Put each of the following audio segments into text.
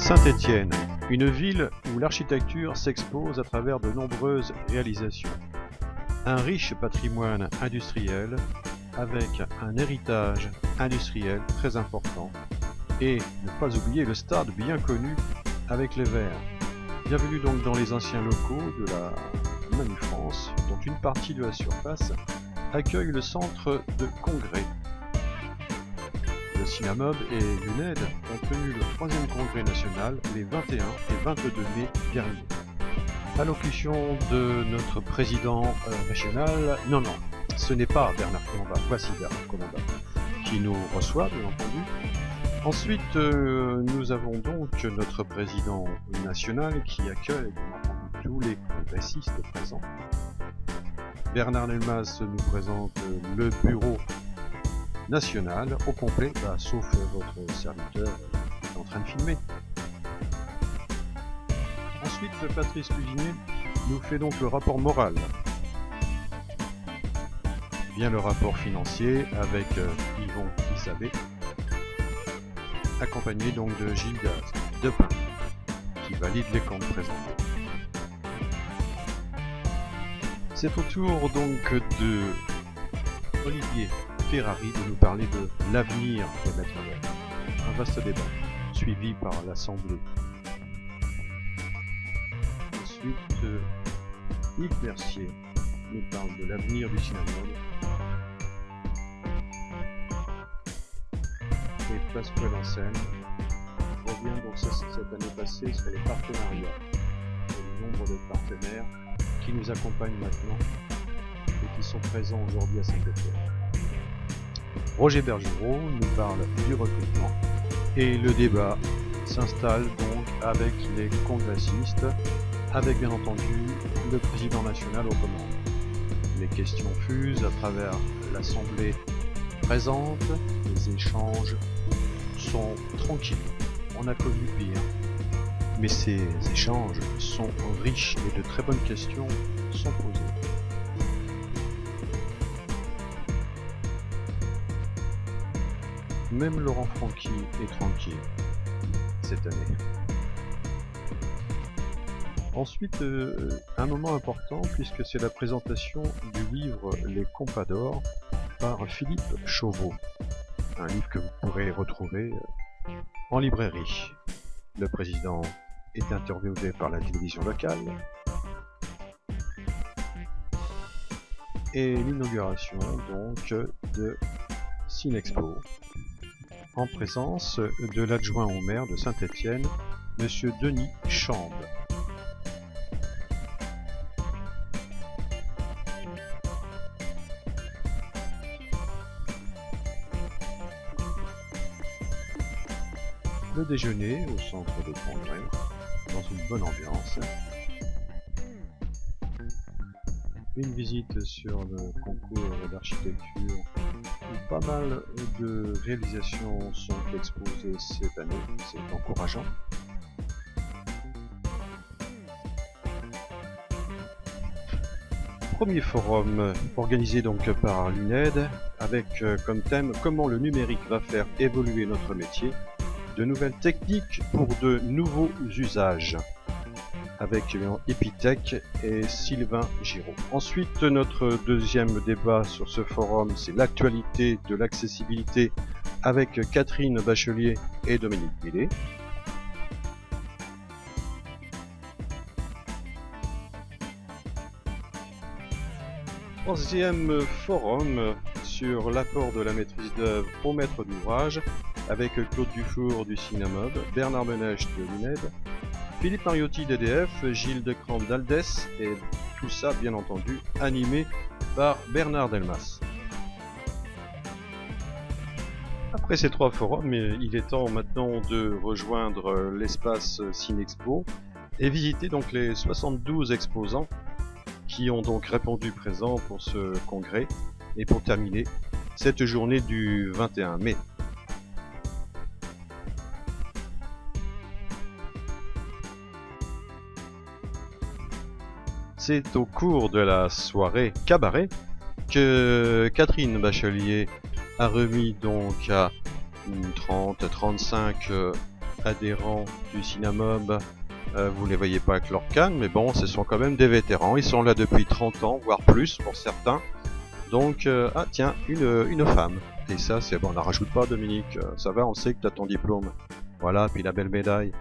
Saint-Étienne, une ville où l'architecture s'expose à travers de nombreuses réalisations. Un riche patrimoine industriel avec un héritage industriel très important et ne pas oublier le stade bien connu avec les Verts. Bienvenue donc dans les anciens locaux de la Manu-France, dont une partie de la surface accueille le centre de congrès. Le Cinamob et l'UNED ont tenu le 3e congrès national les 21 et 22 mai derniers. Allocution de notre président national, non, ce n'est pas Bernard Colomba, voici Bernard Colomba, qui nous reçoit bien entendu. Ensuite, nous avons donc notre président national qui accueille bien entendu tous les congressistes présents. Bernard Delmas nous présente le bureau national au complet, sauf votre serviteur qui est en train de filmer. Ensuite, Patrice Cuisinier nous fait donc le rapport moral. Vient le rapport financier avec Yvon Isabé, accompagné donc de Gilles Depin, qui valide les comptes présentés. C'est au tour donc de Olivier Ferrari de nous parler de l'avenir des matériels. Un vaste débat, suivi par l'Assemblée. Ensuite, Yves Mercier nous parle de l'avenir du Cinamob. Et Pascal Enseigne revient donc cette année passée sur les partenariats et le nombre de partenaires qui nous accompagnent maintenant et qui sont présents aujourd'hui à Saint-Étienne. Roger Bergerot nous parle du recrutement et le débat s'installe donc avec les congressistes, avec bien entendu le président national aux commandes. Les questions fusent à travers l'Assemblée présente, les échanges sont tranquilles. On a connu pire, mais ces échanges sont riches et de très bonnes questions sont posées. Même Laurent Franchi est tranquille cette année. Ensuite, un moment important puisque c'est la présentation du livre Les Compas d'Or par Philippe Chauveau. Un livre que vous pourrez retrouver en librairie. Le président est interviewé par la télévision locale. Et l'inauguration donc de Cinexpo en présence de l'adjoint au maire de Saint-Étienne, Monsieur Denis Chambe. Le déjeuner au centre de congrès, dans une bonne ambiance. Une visite sur le concours d'architecture où pas mal de réalisations sont exposées cette année, c'est encourageant. Premier forum organisé donc par l'UNED avec comme thème comment le numérique va faire évoluer notre métier, de nouvelles techniques pour de nouveaux usages, avec Epitech et Sylvain Giraud. Ensuite, notre deuxième débat sur ce forum, c'est l'actualité de l'accessibilité avec Catherine Bachelier et Dominique Millet. Troisième forum sur l'apport de la maîtrise d'œuvre au maître d'ouvrage avec Claude Dufour du Cinamob, Bernard Menèche de l'UNED, Philippe Mariotti d'EDF, Gilles Decrampe d'Aldes et tout ça bien entendu animé par Bernard Delmas. Après ces trois forums, il est temps maintenant de rejoindre l'espace Cinexpo et visiter donc les 72 exposants qui ont donc répondu présents pour ce congrès et pour terminer cette journée du 21 mai. C'est au cours de la soirée cabaret que Catherine Bachelier a remis donc à 30-35 adhérents du Cinnamome, vous ne les voyez pas avec leur canne, mais bon, ce sont quand même des vétérans. Ils sont là depuis 30 ans, voire plus pour certains. Donc, ah tiens, une femme. Et ça, c'est bon, on n'en rajoute pas, Dominique. Ça va, on sait que tu as ton diplôme. Voilà, puis la belle médaille.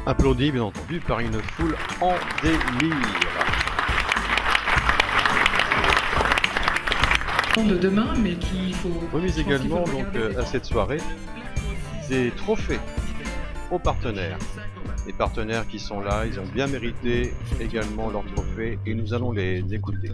Applaudi, bien entendu, par une foule en délire. De demain, mais qu'il faut... Remise également donc à cette soirée des trophées aux partenaires. Les partenaires qui sont là, ils ont bien mérité également leurs trophées et nous allons les écouter.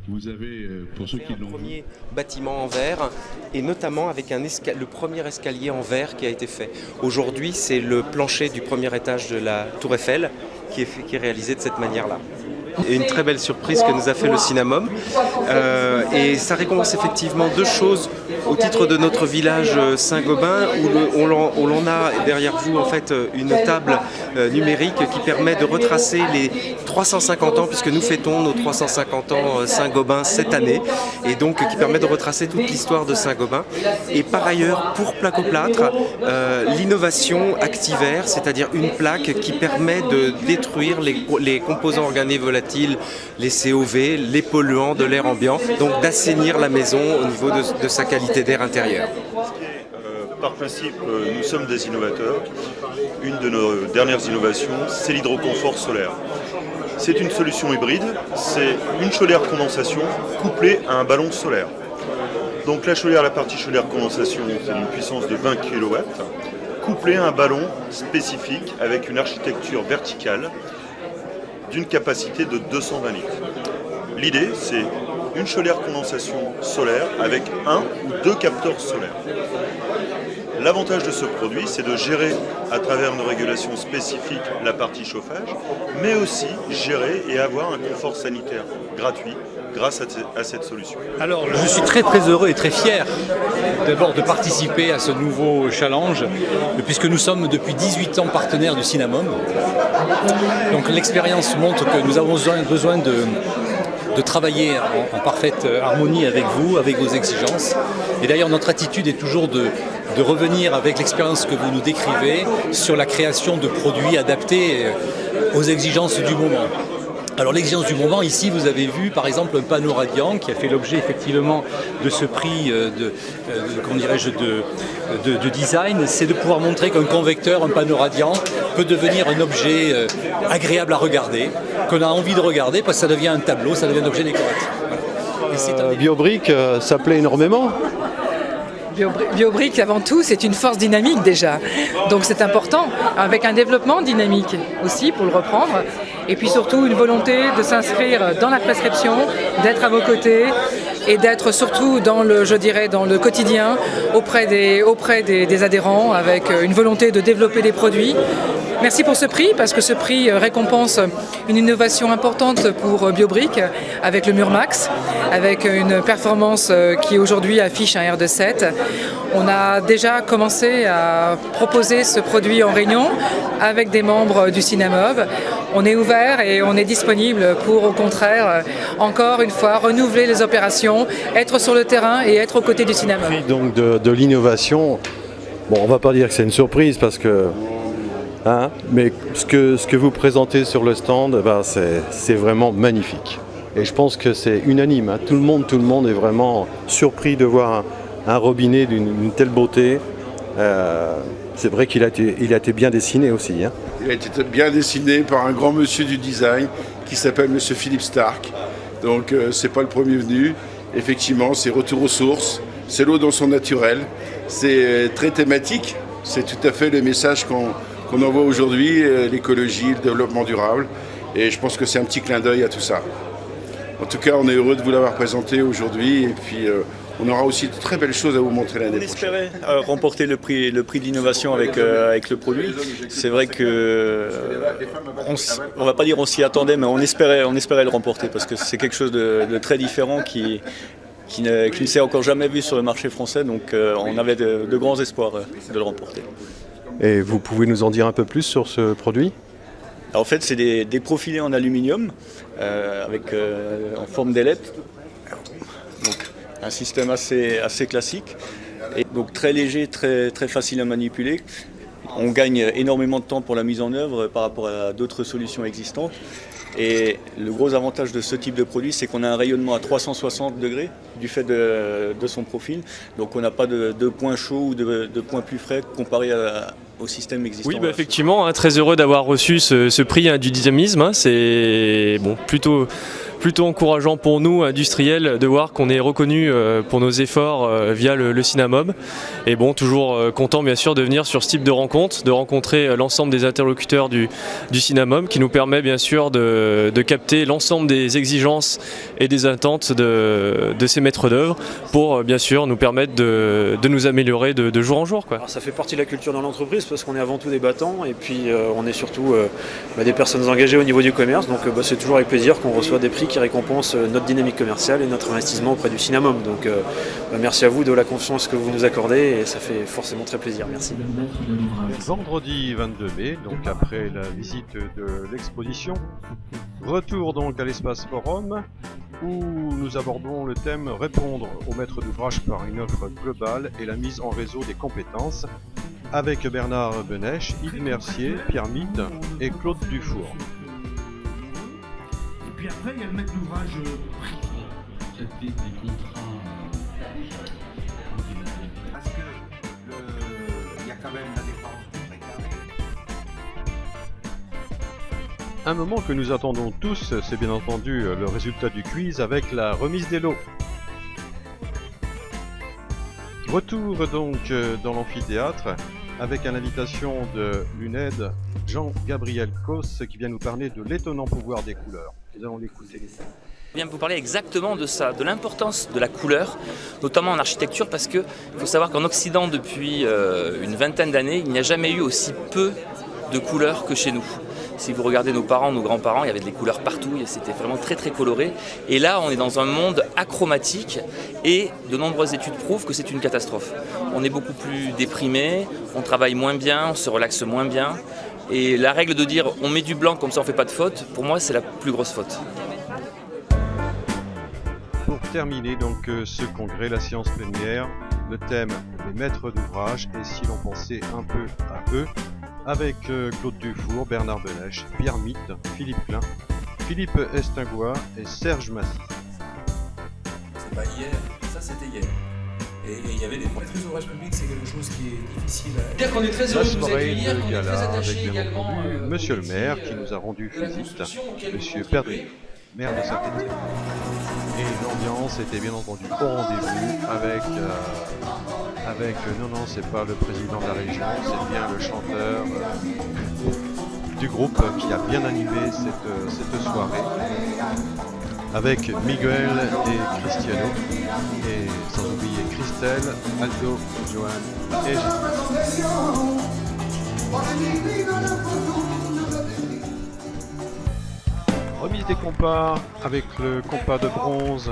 Vous avez, pour ceux qui l'ont vu, premier bâtiment en verre et notamment avec le premier escalier en verre qui a été fait. Aujourd'hui, c'est le plancher du premier étage de la Tour Eiffel qui est réalisé de cette manière-là. Et une très belle surprise que nous a fait le Cinnamome. Et ça récompense effectivement deux choses au titre de notre village Saint-Gobain où on en a derrière vous en fait une table numérique qui permet de retracer les 350 ans puisque nous fêtons nos 350 ans Saint-Gobain cette année et donc qui permet de retracer toute l'histoire de Saint-Gobain. Et par ailleurs pour Placoplâtre, l'innovation Activaire, c'est-à-dire une plaque qui permet de détruire les composants organiques volatiles, les COV, les polluants de l'air ambiant, donc d'assainir la maison au niveau de sa qualité d'air intérieur. Par principe, nous sommes des innovateurs. Une de nos dernières innovations, c'est l'hydroconfort solaire. C'est une solution hybride, c'est une chaudière condensation couplée à un ballon solaire. Donc la partie chaudière condensation, c'est d'une puissance de 20 kW, couplée à un ballon spécifique avec une architecture verticale d'une capacité de 220 litres. L'idée, c'est une chaudière condensation solaire avec un ou deux capteurs solaires. L'avantage de ce produit, c'est de gérer à travers nos régulations spécifiques la partie chauffage, mais aussi gérer et avoir un confort sanitaire gratuit grâce à cette solution. Alors, je suis très heureux et très fier d'abord de participer à ce nouveau challenge, puisque nous sommes depuis 18 ans partenaires du Cinnamome. Donc l'expérience montre que nous avons besoin de travailler en parfaite harmonie avec vous, avec vos exigences. Et d'ailleurs, notre attitude est toujours de revenir avec l'expérience que vous nous décrivez sur la création de produits adaptés aux exigences du moment. Alors l'exigence du moment, ici vous avez vu par exemple un panneau radiant qui a fait l'objet effectivement de ce prix de design, c'est de pouvoir montrer qu'un convecteur, un panneau radiant peut devenir un objet agréable à regarder, qu'on a envie de regarder parce que ça devient un tableau, ça devient un objet décoratif. Voilà. Biobrick, ça plaît énormément. Biobrick, avant tout, c'est une force dynamique déjà. Donc c'est important, avec un développement dynamique aussi, pour le reprendre. Et puis surtout une volonté de s'inscrire dans la prescription, d'être à vos côtés et d'être surtout dans le quotidien auprès des adhérents avec une volonté de développer des produits. Merci pour ce prix, parce que ce prix récompense une innovation importante pour Biobrick avec le Murmax, avec une performance qui aujourd'hui affiche un R de 7. On a déjà commencé à proposer ce produit en réunion avec des membres du Cinnamome. On est ouvert et on est disponible pour, au contraire, encore une fois, renouveler les opérations, être sur le terrain et être aux côtés du Cinnamome. Donc de l'innovation, bon, on va pas dire que c'est une surprise parce que... mais ce que vous présentez sur le stand, c'est vraiment magnifique. Et je pense que c'est unanime. Tout le monde est vraiment surpris de voir un robinet d'une telle beauté. C'est vrai qu'il a été bien dessiné aussi. Il a été bien dessiné par un grand monsieur du design qui s'appelle monsieur Philippe Stark. Donc c'est pas le premier venu. Effectivement, c'est retour aux sources. C'est l'eau dans son naturel. C'est très thématique. C'est tout à fait le message qu'on envoie aujourd'hui, l'écologie, le développement durable. Et je pense que c'est un petit clin d'œil à tout ça. En tout cas, on est heureux de vous l'avoir présenté aujourd'hui. Et puis, on aura aussi de très belles choses à vous montrer l'année prochaine. On espérait remporter le prix de l'innovation avec le produit. C'est vrai que, on va pas dire on s'y attendait, mais on espérait le remporter parce que c'est quelque chose de très différent qui ne s'est encore jamais vu sur le marché français. Donc, on avait de grands espoirs de le remporter. Et vous pouvez nous en dire un peu plus sur ce produit ? Alors, en fait, c'est des profilés en aluminium en forme d'ailette. Donc, un système assez classique. Et donc très léger, très facile à manipuler. On gagne énormément de temps pour la mise en œuvre par rapport à d'autres solutions existantes. Et le gros avantage de ce type de produit, c'est qu'on a un rayonnement à 360 degrés du fait de son profil. Donc on n'a pas de points chauds ou de points plus frais comparé au système existant. Oui, effectivement, très heureux d'avoir reçu ce prix du dynamisme. C'est plutôt encourageant pour nous, industriels, de voir qu'on est reconnu pour nos efforts via le Cinnamome. Et toujours content bien sûr de venir sur ce type de rencontre, de rencontrer l'ensemble des interlocuteurs du Cinnamome, qui nous permet bien sûr de capter l'ensemble des exigences et des attentes de ces maîtres d'œuvre pour bien sûr nous permettre de nous améliorer de jour en jour, quoi. Alors, ça fait partie de la culture dans l'entreprise parce qu'on est avant tout des battants et puis on est surtout des personnes engagées au niveau du commerce. Donc c'est toujours avec plaisir qu'on reçoit des prix qui récompensent notre dynamique commerciale et notre investissement auprès du Cinnamome. Donc merci à vous de la confiance que vous nous accordez et ça fait forcément très plaisir. Merci. Vendredi 22 mai, donc après la visite de l'exposition, retour donc à l'espace forum où nous abordons le thème répondre aux maîtres d'ouvrage par une offre globale et la mise en réseau des compétences avec Bernard Benech, Yves Mercier, Pierre Mitte et Claude Dufour. Et puis après, il y a le maître d'ouvrage des contrats. Parce que il y a quand même la défense du précaré. Un moment que nous attendons tous, c'est bien entendu le résultat du quiz avec la remise des lots. Retour donc dans l'amphithéâtre avec une invitation de l'UNED, Jean-Gabriel Cos, qui vient nous parler de l'étonnant pouvoir des couleurs. Nous allons l'écouter. Je viens vous parler exactement de ça, de l'importance de la couleur, notamment en architecture, parce qu'il faut savoir qu'en Occident, depuis une vingtaine d'années, il n'y a jamais eu aussi peu de couleurs que chez nous. Si vous regardez nos parents, nos grands-parents, il y avait des couleurs partout, c'était vraiment très très coloré. Et là, on est dans un monde achromatique et de nombreuses études prouvent que c'est une catastrophe. On est beaucoup plus déprimé, on travaille moins bien, on se relaxe moins bien. Et la règle de dire on met du blanc comme ça on ne fait pas de faute, pour moi c'est la plus grosse faute. Pour terminer donc ce congrès, la séance plénière, le thème des maîtres d'ouvrage et si l'on pensait un peu à eux, avec Claude Dufour, Bernard Benech, Pierre Mitte, Philippe Klein, Philippe Estingois et Serge Massy. C'est pas hier, ça c'était hier. Et il y avait des maîtrises d'ouvrage public, c'est quelque chose qui est difficile à... Dire qu'on est très heureux de vous accueillir, qu'on est gala très attaché avec bien également entendu Monsieur le maire qui nous a rendu visite, Monsieur Perdrier, maire de Saint-Étienne. Et l'ambiance était bien entendu au rendez-vous avec non c'est pas le président de la région, c'est bien le chanteur du groupe qui a bien animé cette soirée avec Miguel et Cristiano et sans oublier Christelle, Aldo, Johan et Gilles. Remise des compas avec le compas de bronze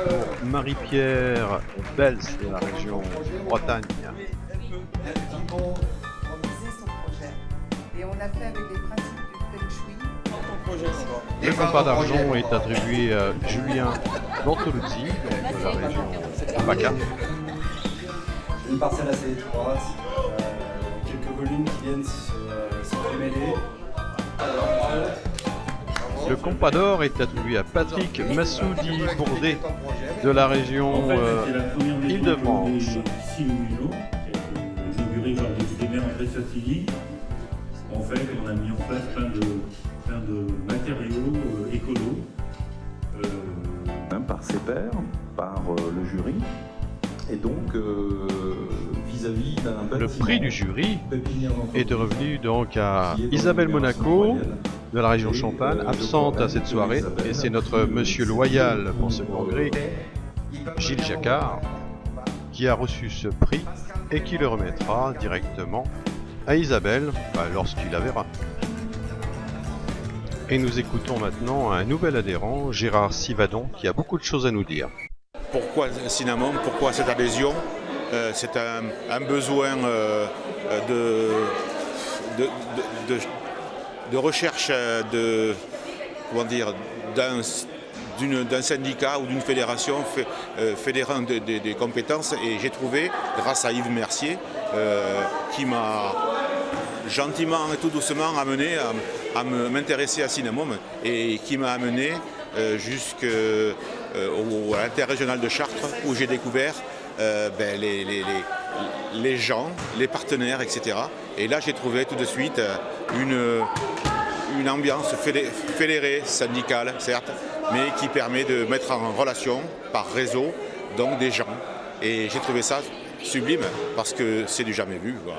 pour Marie-Pierre Bels de la région Bretagne. Et on a fait avec les principes du Feng Shui. Le compas d'argent est attribué à Julien Bortoluzzi de la région PACA. Une parcelle assez étroite, quelques volumes qui viennent se mêler. Le compas d'or est attribué à Patrick Massoudi Bourdet de la région Île-de-France. Ici au Mulot, qui a été inauguré par le député maire André Satigny. En fait, on a mis en place plein de matériaux écolos. Par ses pairs, par le jury, et donc vis-à-vis d'un bâtiment. Le prix du jury est revenu donc à Isabelle Monaco de la région Champagne, absente à cette soirée, et c'est notre monsieur loyal pour ce congrès, Gilles Jacquard, qui a reçu ce prix et qui le remettra directement à Isabelle lorsqu'il la verra. Et nous écoutons maintenant un nouvel adhérent, Gérard Sivadon, qui a beaucoup de choses à nous dire. Pourquoi Cinnamome? Pourquoi cette adhésion? C'est un besoin de recherche d'un syndicat ou d'une fédération fédérant des compétences, et j'ai trouvé, grâce à Yves Mercier, qui m'a gentiment et tout doucement amené à m'intéresser à Cinnamome, et qui m'a amené jusqu'à l'interrégional de Chartres, où j'ai découvert les gens, les partenaires, etc. Et là j'ai trouvé tout de suite une ambiance fédérée, syndicale certes, mais qui permet de mettre en relation par réseau donc des gens. Et j'ai trouvé ça sublime parce que c'est du jamais vu, quoi.